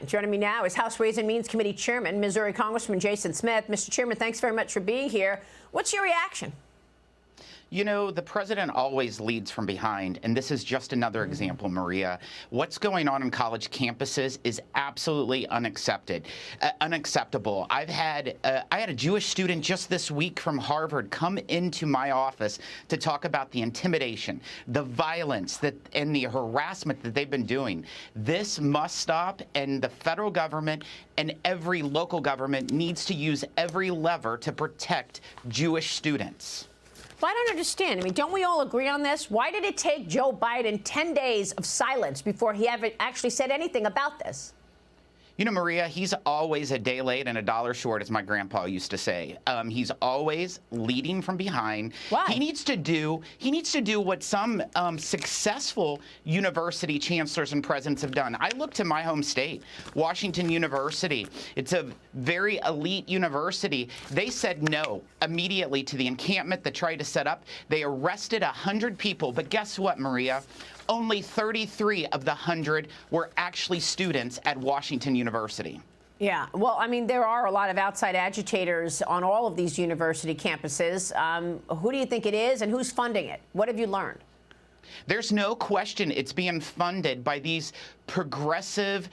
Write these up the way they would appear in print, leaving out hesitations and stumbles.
Biden. Joining me now is House Ways and Means Committee Chairman, Missouri Congressman Jason Smith. Mr. Chairman, thanks very much for being here. What's your reaction? You know, the president always leads from behind, and this is just another example, Maria. What's going on college campuses is absolutely unacceptable. I had a Jewish student just this week from Harvard come into my office to talk about the intimidation, the violence and the harassment that they've been doing. This must stop, and the federal government and every local government needs to use every lever to protect Jewish students. Well, I don't understand. I mean, don't we all agree on this? Why did it take Joe Biden 10 days of silence before he ever actually said anything about this? You know, Maria, he's always a day late and a dollar short, as my grandpa used to say. He's always leading from behind. Why? He needs to do what some successful university chancellors and presidents have done. I look to my home state, Washington University. It's a very elite university. They said no immediately to the encampment that tried to set up. They arrested 100 people. But guess what, Maria? Only 33 of the 100 were actually students at Washington University. Yeah, well, I mean, there are a lot of outside agitators on all of these university campuses. Who do you think it is, and who's funding it? What have you learned? There's no question it's being funded by these progressive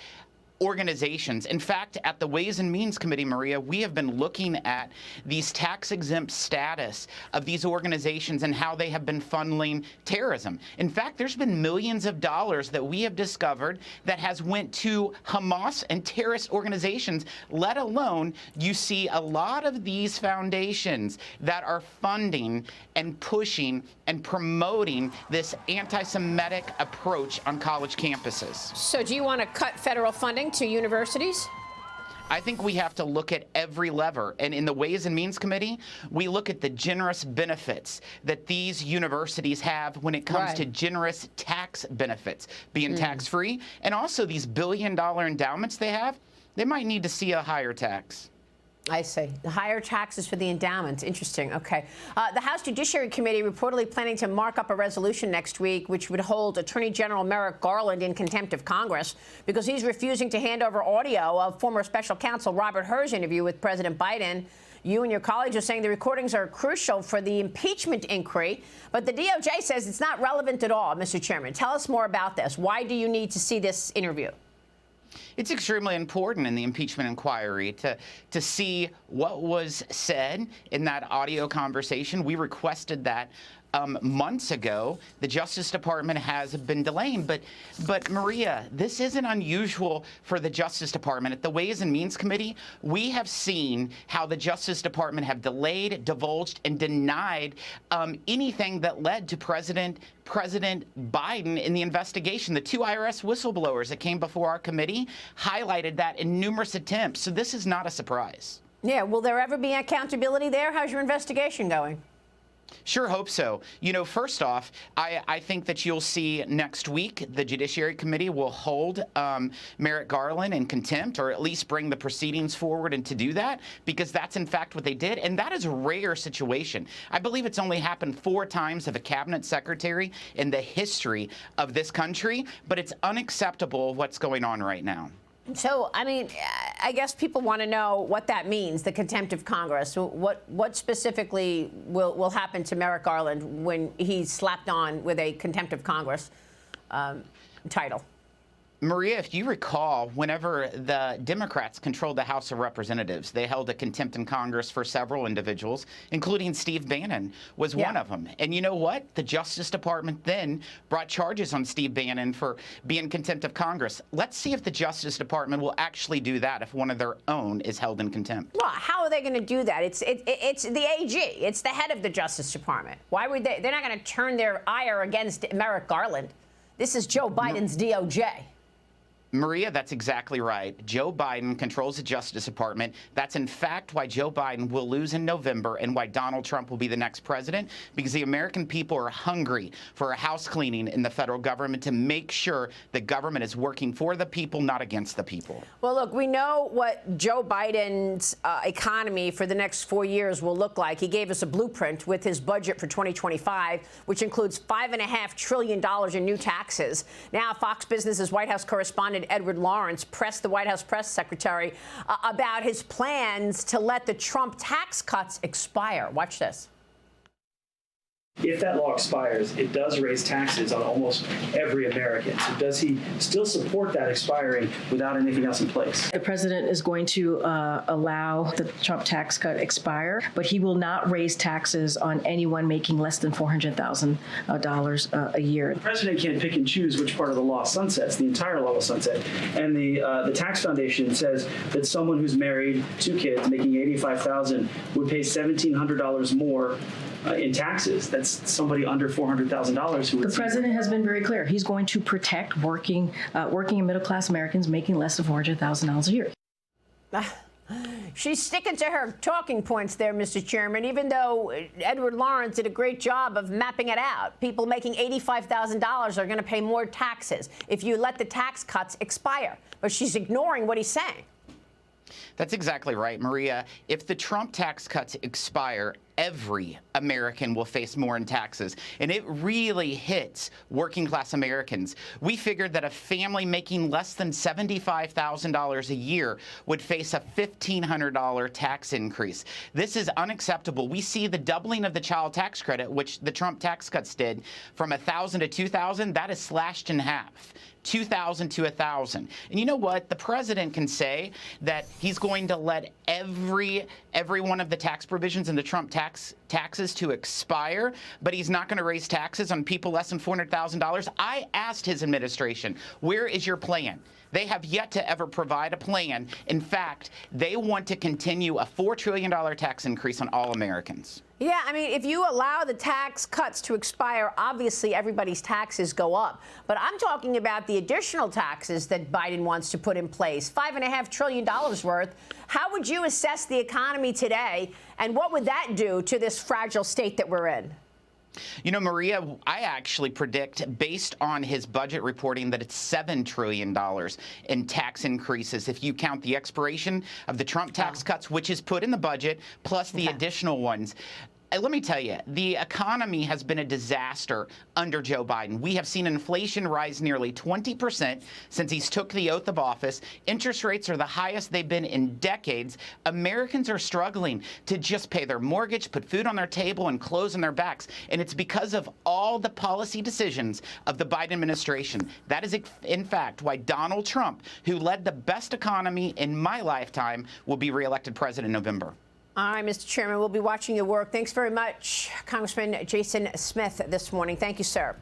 organizations. In fact, at the Ways and Means Committee, Maria, we have been looking at these tax-exempt status of these organizations and how they have been funneling terrorism. In fact, there's been millions of dollars that we have discovered that has went to Hamas and terrorist organizations, let alone you see a lot of these foundations that are funding and pushing and promoting this anti-Semitic approach on college campuses. So do you want to cut federal funding to universities? I think we have to look at every lever. And in the Ways and Means Committee, we look at the generous benefits that these universities have when it comes to generous tax benefits, being tax-free. And also these billion-dollar endowments they have, they might need to see a higher tax. I see. The higher taxes for the endowments. Interesting. Okay. The House Judiciary Committee reportedly planning to mark up a resolution next week which would hold Attorney General Merrick Garland in contempt of Congress because he's refusing to hand over audio of former special counsel Robert Hur's interview with President Biden. You and your colleagues are saying the recordings are crucial for the impeachment inquiry, but the DOJ says it's not relevant at all. Mr. Chairman, tell us more about this. Why do you need to see this interview? It's extremely important in the impeachment inquiry to see what was said in that audio conversation. We requested that months ago. The Justice Department has been delaying. But Maria, this isn't unusual for the Justice Department. At the Ways and Means Committee, we have seen how the Justice Department have delayed, divulged, and denied anything that led to President Biden in the investigation. The two IRS whistleblowers that came before our committee highlighted that in numerous attempts. So this is not a surprise. Yeah. Will there ever be accountability there? How's your investigation going? Sure hope so. You know, first off, I think that you'll see next week the Judiciary Committee will hold Merrick Garland in contempt, or at least bring the proceedings forward and to do that, because that's in fact what they did. And that is a rare situation. I believe it's only happened 4 times of a cabinet secretary in the history of this country, but it's unacceptable what's going on right now. So, I mean, I guess people want to know what that means, the contempt of Congress. What specifically will happen to Merrick Garland when he's slapped on with a contempt of Congress title? Maria, if you recall, whenever the Democrats controlled the House of Representatives, they held a contempt in Congress for several individuals, including Steve Bannon was one of them. And you know what? The Justice Department then brought charges on Steve Bannon for being contempt of Congress. Let's see if the Justice Department will actually do that if one of their own is held in contempt. Well, how are they going to do that? It's the AG. It's the head of the Justice Department. Why would they? They're not going to turn their ire against Merrick Garland. This is Joe Biden's DOJ. Maria, that's exactly right. Joe Biden controls the Justice Department. That's in fact why Joe Biden will lose in November and why Donald Trump will be the next president, because the American people are hungry for a house cleaning in the federal government to make sure the government is working for the people, not against the people. Well, look, we know what Joe Biden's economy for the next 4 years will look like. He gave us a blueprint with his budget for 2025, which includes $5.5 trillion in new taxes. Now, Fox Business's White House correspondent Correspondent Edward Lawrence pressed the White House press secretary about his plans to let the Trump tax cuts expire. Watch this. If that law expires, it does raise taxes on almost every American. So does he still support that expiring without anything else in place? The president is going to allow the Trump tax cut expire, but he will not raise taxes on anyone making less than $400,000 a year. The president can't pick and choose which part of the law sunsets. The entire law will sunset. And the Tax Foundation says that someone who's married, 2 kids, making $85,000 would pay $1,700 more in taxes. That's somebody under $400,000 who would. The president has been very clear. He's going to protect working and middle-class Americans making less than $400,000 a year. She's sticking to her talking points there, Mr. Chairman, even though Edward Lawrence did a great job of mapping it out. People making $85,000 are going to pay more taxes if you let the tax cuts expire. But she's ignoring what he's saying. That's exactly right, Maria. If the Trump tax cuts expire, every American will face more in taxes. And it really hits working class Americans. We figured that a family making less than $75,000 a year would face a $1,500 tax increase. This is unacceptable. We see the doubling of the child tax credit, which the Trump tax cuts did, from $1,000 to $2,000. That is slashed in half. $2,000 to $1,000. And you know what? The president can say that he's going to let every one of the tax provisions in the Trump taxes to expire, but he's not going to raise taxes on people less than $400,000. I asked his administration, where is your plan? They have yet to ever provide a plan. In fact, they want to continue a $4 trillion tax increase on all Americans. Yeah, I mean, if you allow the tax cuts to expire, obviously everybody's taxes go up. But I'm talking about the additional taxes that Biden wants to put in place, $5.5 trillion worth. How would you assess the economy today, and what would that do to this fragile state that we're in? You know, Maria, I actually predict, based on his budget reporting, that it's $7 trillion in tax increases if you count the expiration of the Trump tax cuts, which is put in the budget, plus the additional ones. Let me tell you, the economy has been a disaster under Joe Biden. We have seen inflation rise nearly 20% since he's took the oath of office. Interest rates are the highest they've been in decades. Americans are struggling to just pay their mortgage, put food on their table, and clothes on their backs. And it's because of all the policy decisions of the Biden administration. That is, in fact, why Donald Trump, who led the best economy in my lifetime, will be reelected president in November. All right, Mr. Chairman, we'll be watching your work. Thanks very much, Congressman Jason Smith, this morning. Thank you, sir.